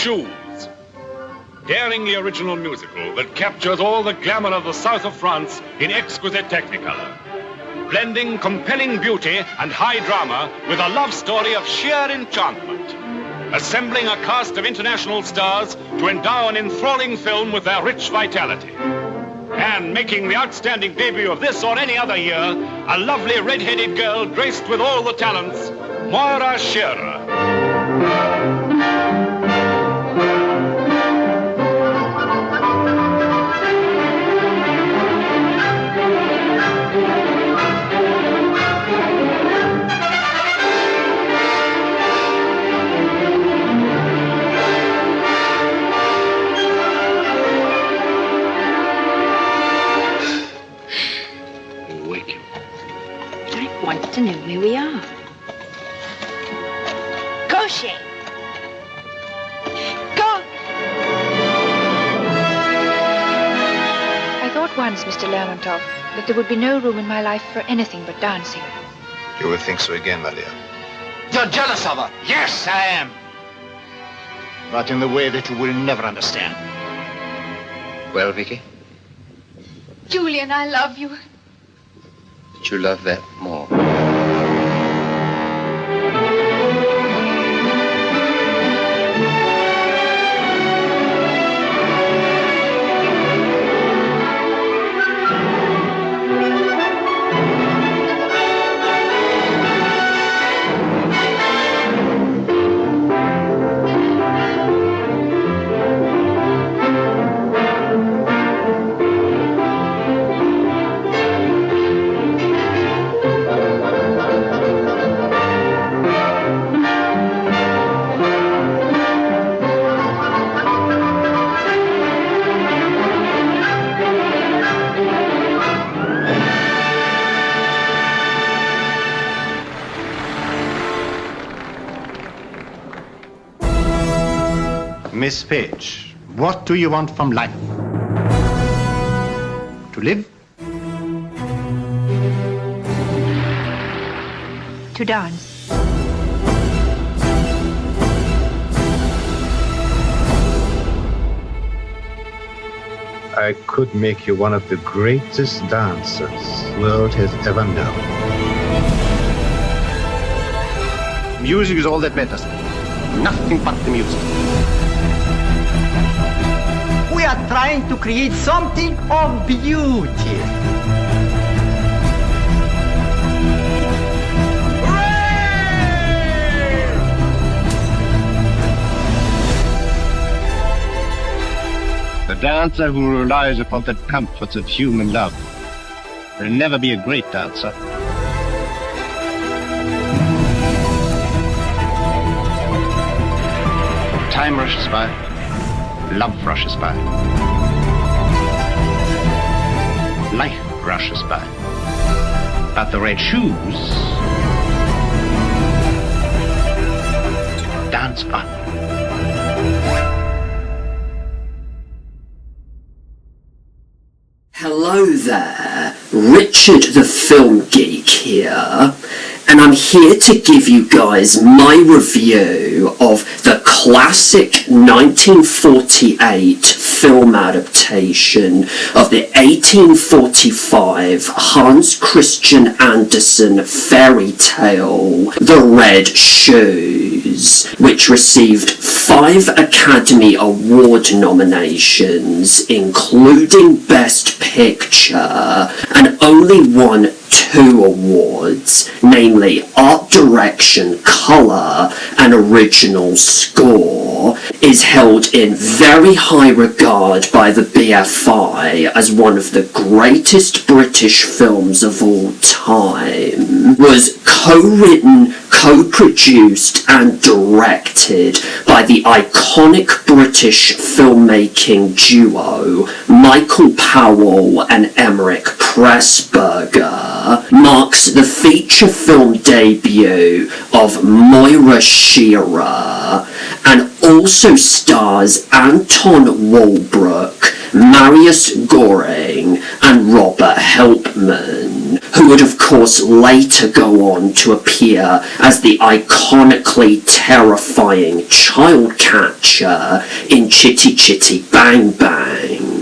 Shoes. Daringly original musical that captures all the glamour of the south of France in exquisite technicolor. Blending compelling beauty and high drama with a love story of sheer enchantment. Assembling a cast of international stars to endow an enthralling film with their rich vitality. And making the outstanding debut of this or any other year, a lovely red-headed girl graced with all the talents, Moira Shearer. Wants to know where we are. Gaucher! Go! I thought once, Mr. Lermontov, that there would be no room in my life for anything but dancing. You will think so again, my dear. You're jealous of her. Yes, I am. But in the way that you will never understand. Well, Vicky? Julian, I love you. But you love that more. Miss Page, what do you want from life? To live? To dance. I could make you one of the greatest dancers the world has ever known. Music is all that matters. Nothing but the music. We are trying to create something of beauty. The dancer who relies upon the comforts of human love will never be a great dancer. Time rushes by, love rushes by, life rushes by, but the red shoes dance on. Hello there, Richard the Film Geek here, and I'm here to give you guys my review of the classic 1948 film adaptation of the 1845 Hans Christian Andersen fairy tale, The Red Shoes, which received 5 Academy Award nominations, including Best Picture, and only won 2 awards, namely Art Direction, Colour, and Original Score, is held in very high regard by the BFI as one of the greatest British films of all time, was co-written, co-produced and directed by the iconic British filmmaking duo Michael Powell and Emmerich Pressburger, marks the feature film debut of Moira Shearer, and also stars Anton Walbrook Marius Goring and Robert Helpman, who would of course later go on to appear as the iconically terrifying child catcher in Chitty Chitty Bang Bang.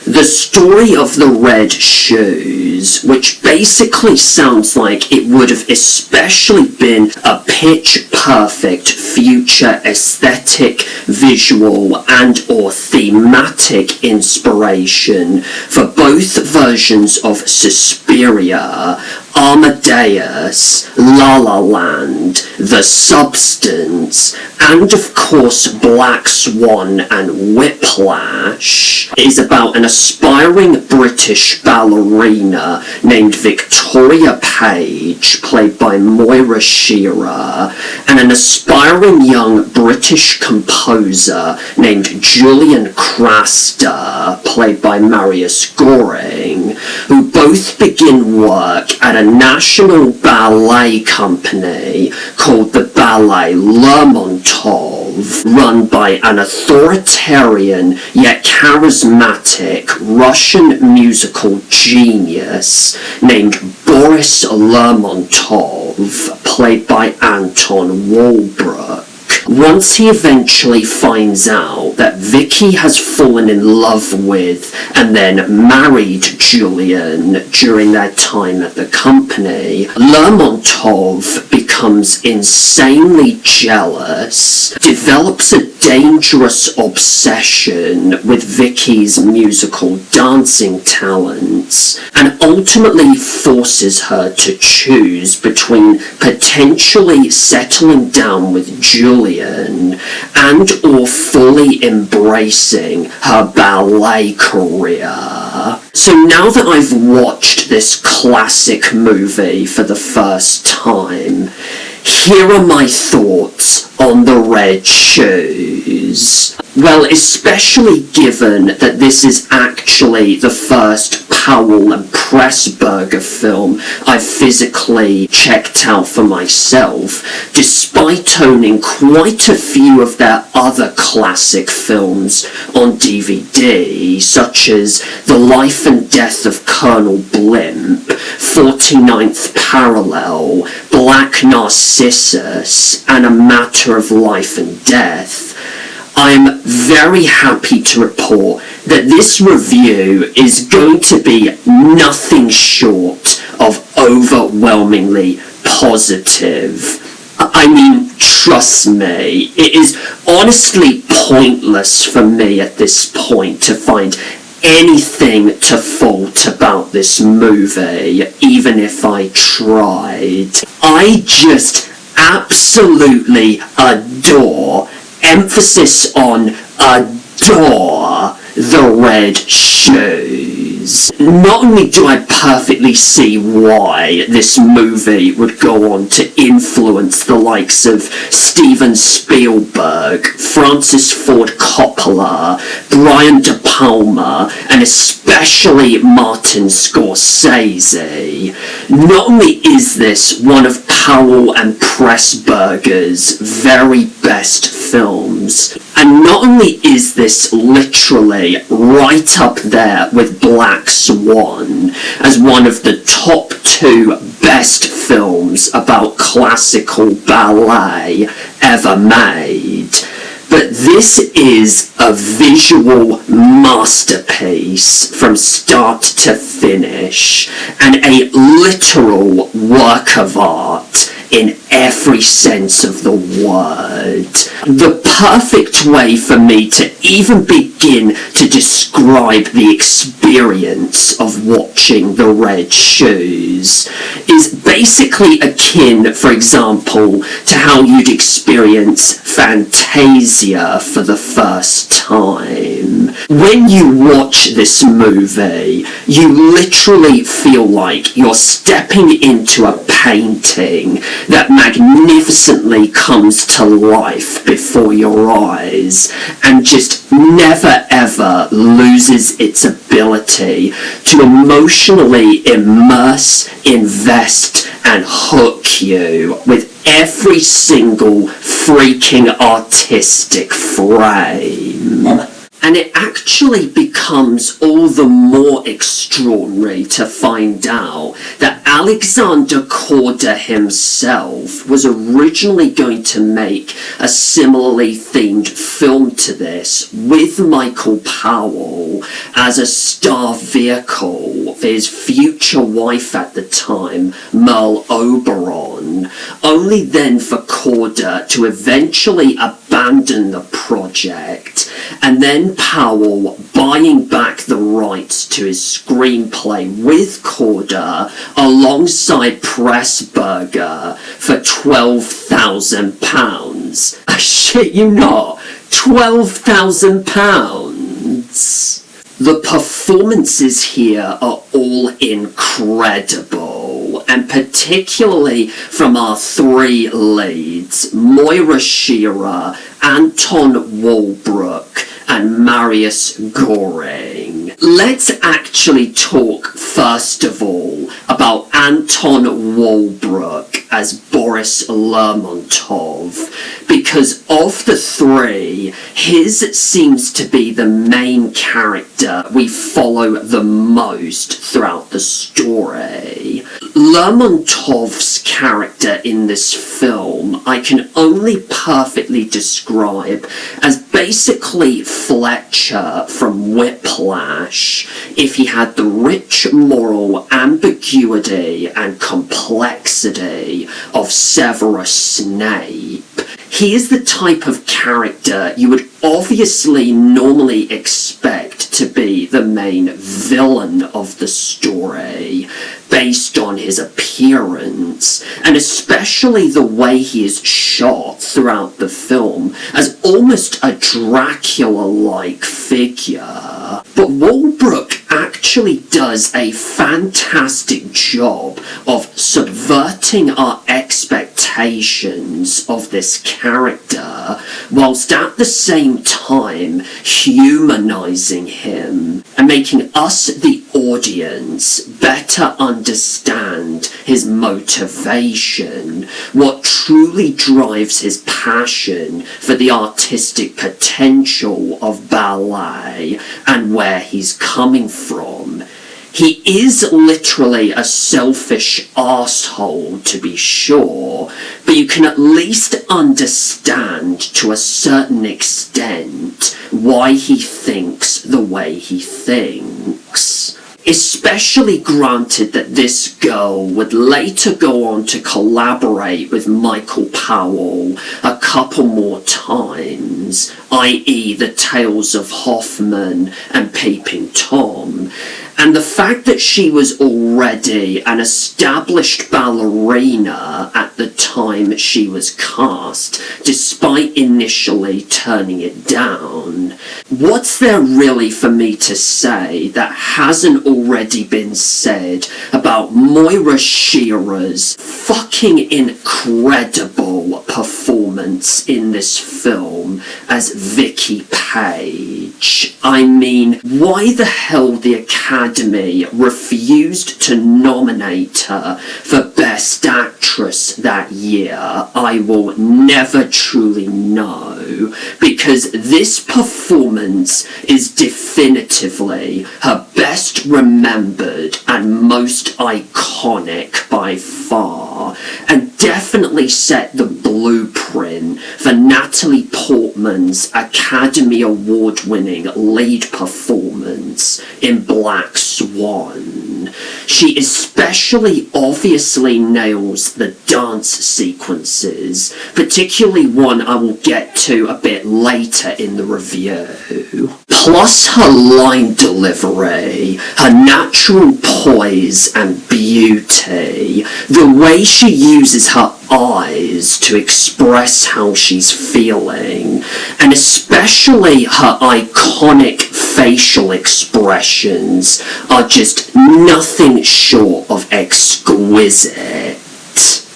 The story of the Red Shoes, which basically sounds like it would have especially been a pitch-perfect future aesthetic, visual and or thematic inspiration for both versions of Suspiria, Amadeus, La La Land, The Substance, and of course Black Swan and Whiplash, is about an aspiring British ballerina named Victoria Page, played by Moira Shearer, and an aspiring young British composer named Julian Craster, played by Marius Goring, who both begin work at a national ballet company called the Ballet Lermontov, run by an authoritarian yet charismatic Russian musical genius named Boris Lermontov, played by Anton Walbrook. Once he eventually finds out that Vicky has fallen in love with and then married Julian during their time at the company, Lermontov becomes insanely jealous, develops a dangerous obsession with Vicky's musical dancing talents, and ultimately forces her to choose between potentially settling down with Julian and or fully embracing her ballet career. So now that I've watched this classic movie for the first time, here are my thoughts on The Red Shoes. Well, especially given that this is actually the first Powell and Pressburger film I've physically checked out for myself, despite owning quite a few of their other classic films on DVD, such as The Life and Death of Colonel Blimp, 49th Parallel, Black Narcissus, and A Matter of Life and Death. I'm very happy to report that this review is going to be nothing short of overwhelmingly positive. I mean, trust me, it is honestly pointless for me at this point to find anything to fault about this movie, even if I tried. I just absolutely adore, emphasis on adore, The Red Shoes. Not only do I perfectly see why this movie would go on to influence the likes of Steven Spielberg, Francis Ford Coppola, Brian De Palma, and especially Martin Scorsese, not only is this one of Powell and Pressburger's very best films, and not only is this literally right up there with Black Swan as one of the top 2 best films about classical ballet ever made, but this is a visual masterpiece from start to finish, and a literal work of art in every sense of the word. The perfect way for me to even begin to describe the experience of watching The Red Shoes is basically akin, for example, to how you'd experience Fantasia for the first time. When you watch this movie, you literally feel like you're stepping into a painting that magnificently comes to life before your eyes and just never ever loses its ability to emotionally immerse, invest, and hook you with every single freaking artistic frame. And it actually becomes all the more extraordinary to find out that Alexander Korda himself was originally going to make a similarly themed film to this with Michael Powell as a star vehicle for his future wife at the time, Merle Oberon, only then for Korda to eventually abandon the project, and then Powell buying back the rights to his screenplay with Korda alongside Pressburger for £12,000. I shit you not, £12,000. The performances here are all incredible, and particularly from our three leads, Moira Shearer, Anton Walbrook, and Marius Goring. Let's actually talk first of all about Anton Walbrook as Boris Lermontov, because of the three, his seems to be the main character we follow the most throughout the story. Lermontov's character in this film I can only perfectly describe as basically Fletcher from Whiplash if he had the rich moral ambiguity and complexity of Severus Snape. He is the type of character you would obviously normally expect to be the main villain of the story, based on his appearance, and especially the way he is shot throughout the film as almost a Dracula-like figure. But Walbrook actually does a fantastic job of subverting our expectations of this character, whilst at the same time humanizing him and making us, the audience, better understand his motivation, what truly drives his passion for the artistic potential of ballet, and where he's coming from. He is literally a selfish arsehole, to be sure, but you can at least understand to a certain extent why he thinks the way he thinks. Especially granted that this girl would later go on to collaborate with Michael Powell a couple more times, i.e. The Tales of Hoffmann and Peeping Tom, and the fact that she was already an established ballerina at the time she was cast, despite initially turning it down. What's there really for me to say that hasn't already been said about Moira Shearer's fucking incredible performance in this film as Vicky Page? I mean, why the hell the Academy refused to nominate her for Best Actress that year, I will never truly know, because this performance is definitively her best remembered and most iconic by far, and definitely set the blueprint for Natalie Portman's Academy Award-winning lead performance in Black Swan. She especially obviously nails the dance sequences, particularly one I will get to a bit later in the review. Plus her line delivery, her natural poise and beauty, the way she uses her eyes to express how she's feeling, and especially her iconic facial expressions are just nothing short of exquisite.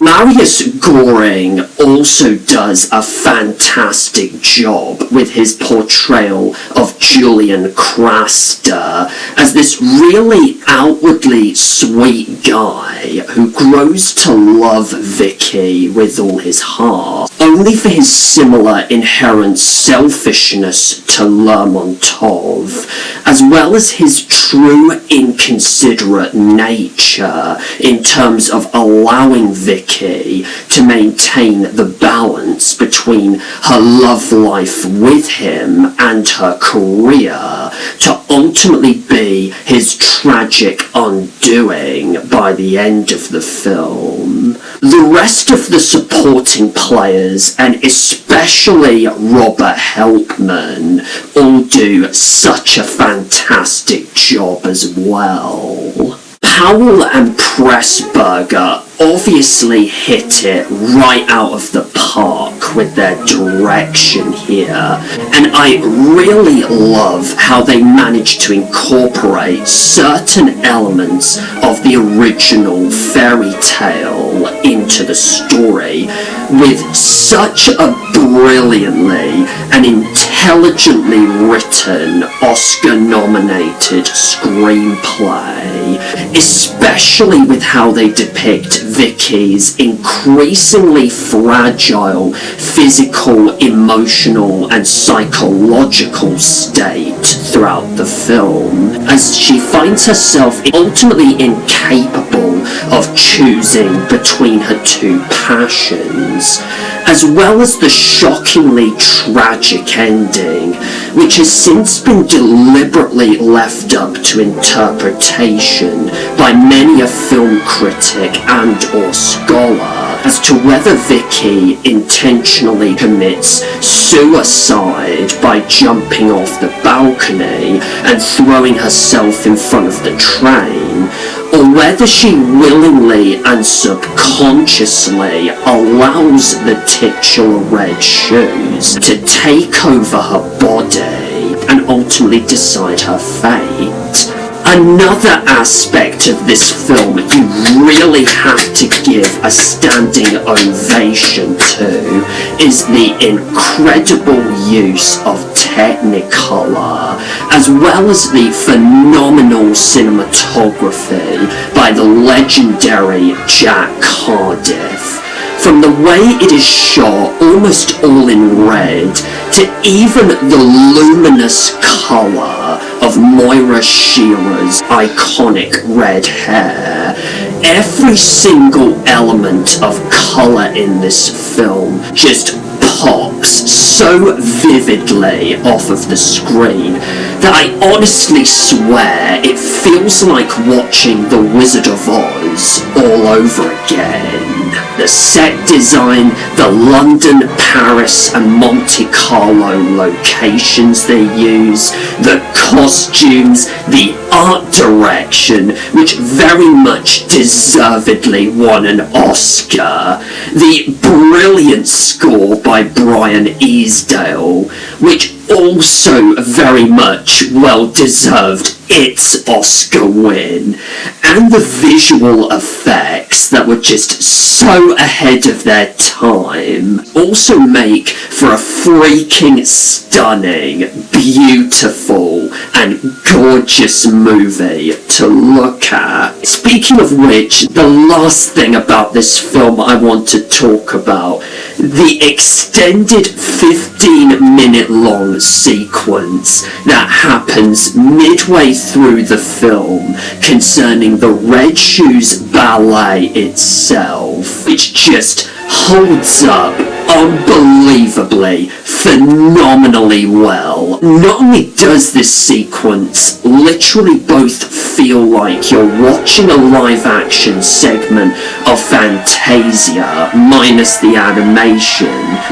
Marius Goring also does a fantastic job with his portrayal of Julian Craster as this really outwardly sweet guy who grows to love Vicky with all his heart, only for his similar inherent selfishness to Lermontov, as well as his true inconsiderate nature in terms of allowing Vicky to maintain the balance between her love life with him and her career, to ultimately be his tragic undoing by the end of the film. The rest of the supporting players, and especially Robert Helpman, all do such a fantastic job as well. Powell and Pressburger obviously hit it right out of the park with their direction here, and I really love how they managed to incorporate certain elements of the original fairy tale into the story with such a brilliantly and intelligently written Oscar-nominated screenplay, especially with how they depict Vicky's increasingly fragile physical, emotional and psychological state throughout the film, as she finds herself ultimately incapable of choosing between her two passions, as well as the shockingly tragic ending, which has since been deliberately left up to interpretation by many a film critic and or scholar as to whether Vicky intentionally commits suicide by jumping off the balcony and throwing herself in front of the train, or whether she willingly and subconsciously allows the titular red shoes to take over her body and ultimately decide her fate. Another aspect of this film you really have to give a standing ovation to is the incredible use of Technicolor, as well as the phenomenal cinematography by the legendary Jack Cardiff. From the way it is shot almost all in red, to even the luminous colour of Moira Shearer's iconic red hair, every single element of colour in this film just pops so vividly off of the screen that I honestly swear it feels like watching The Wizard of Oz all over again. The set design, the London, Paris and Monte Carlo locations they use, the costumes, the art direction, which very much deservedly won an Oscar, the brilliant score by Brian Easdale, which also very much well deserved its Oscar win, and the visual effects that were just so ahead of their time also make for a freaking stunning, beautiful and gorgeous movie to look at. Speaking of which, the last thing about this film I want to talk about, the extended 15-minute long sequence that happens midway through the film concerning the Red Shoes Ballet itself, which just holds up unbelievably, phenomenally well. Not only does this sequence literally both feel like you're watching a live action segment of Fantasia minus the animation,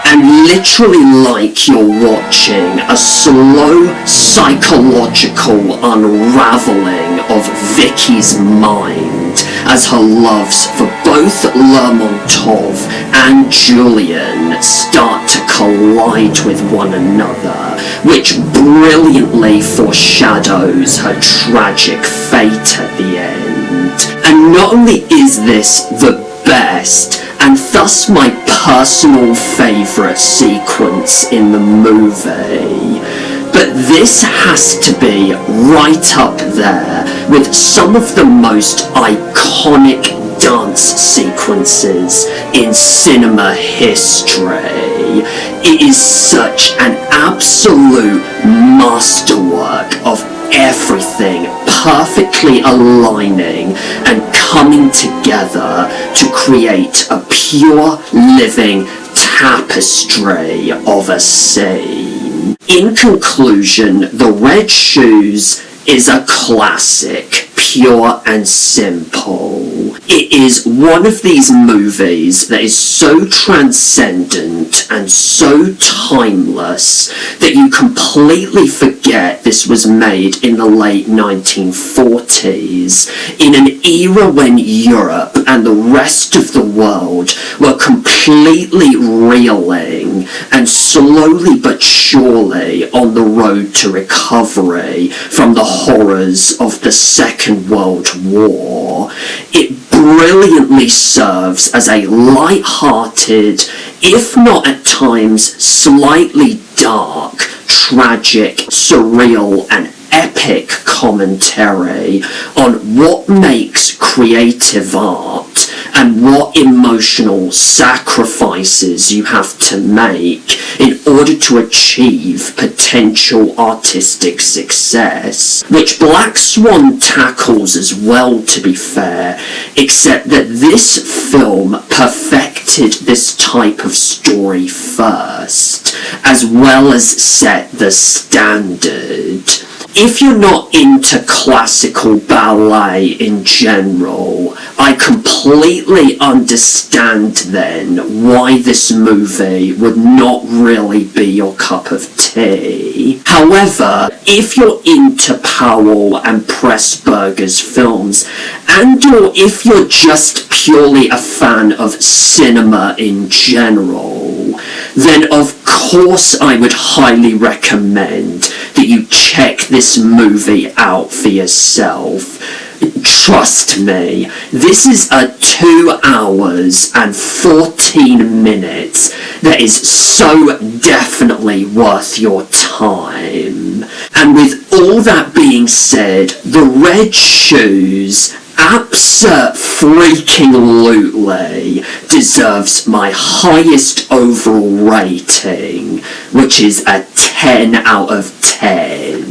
and literally like you're watching a slow psychological unraveling of Vicky's mind as her loves for both Lermontov and Julian start to collide with one another, which brilliantly foreshadows her tragic fate at the end. And not only is this the best, and thus my personal favourite sequence in the movie, but this has to be right up there with some of the most iconic dance sequences in cinema history. It is such an absolute masterwork of everything perfectly aligning and coming together to create a pure living tapestry of a scene. In conclusion, The Red Shoes is a classic, pure and simple. It is one of these movies that is so transcendent and so timeless that you completely forget this was made in the late 1940s, in an era when Europe and the rest of the world were completely reeling and slowly but surely on the road to recovery from the horrors of the Second World War. It brilliantly serves as a light-hearted, if not at times slightly dark, tragic, surreal and epic commentary on what makes creative art and what emotional sacrifices you have to make in order to achieve potential artistic success, which Black Swan tackles as well, to be fair, except that this film perfected this type of story first, as well as set the standard. If you're not into classical ballet in general, I completely understand then why this movie would not really be your cup of tea. However, if you're into Powell and Pressburger's films, and or if you're just purely a fan of cinema in general, then of course I would highly recommend that you check this movie out for yourself. Trust me, this is a 2 hours and 14 minutes that is so definitely worth your time. And with all that being said, The Red Shoes abso-freaking-lutely deserves my highest overall rating, which is a 10 out of 10.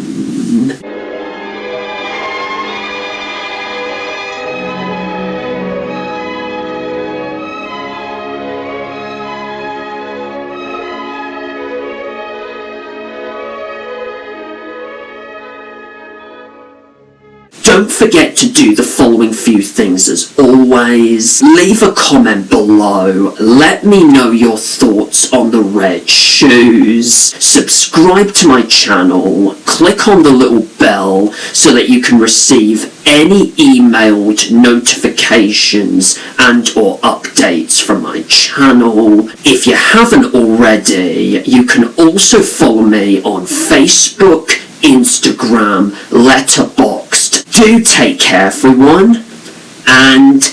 Don't forget to do the following few things as always. Leave a comment below, let me know your thoughts on The Red Shoes, subscribe to my channel, click on the little bell so that you can receive any emailed notifications and or updates from my channel. If you haven't already, you can also follow me on Facebook, Instagram, Letterboxd. Do take care, everyone, and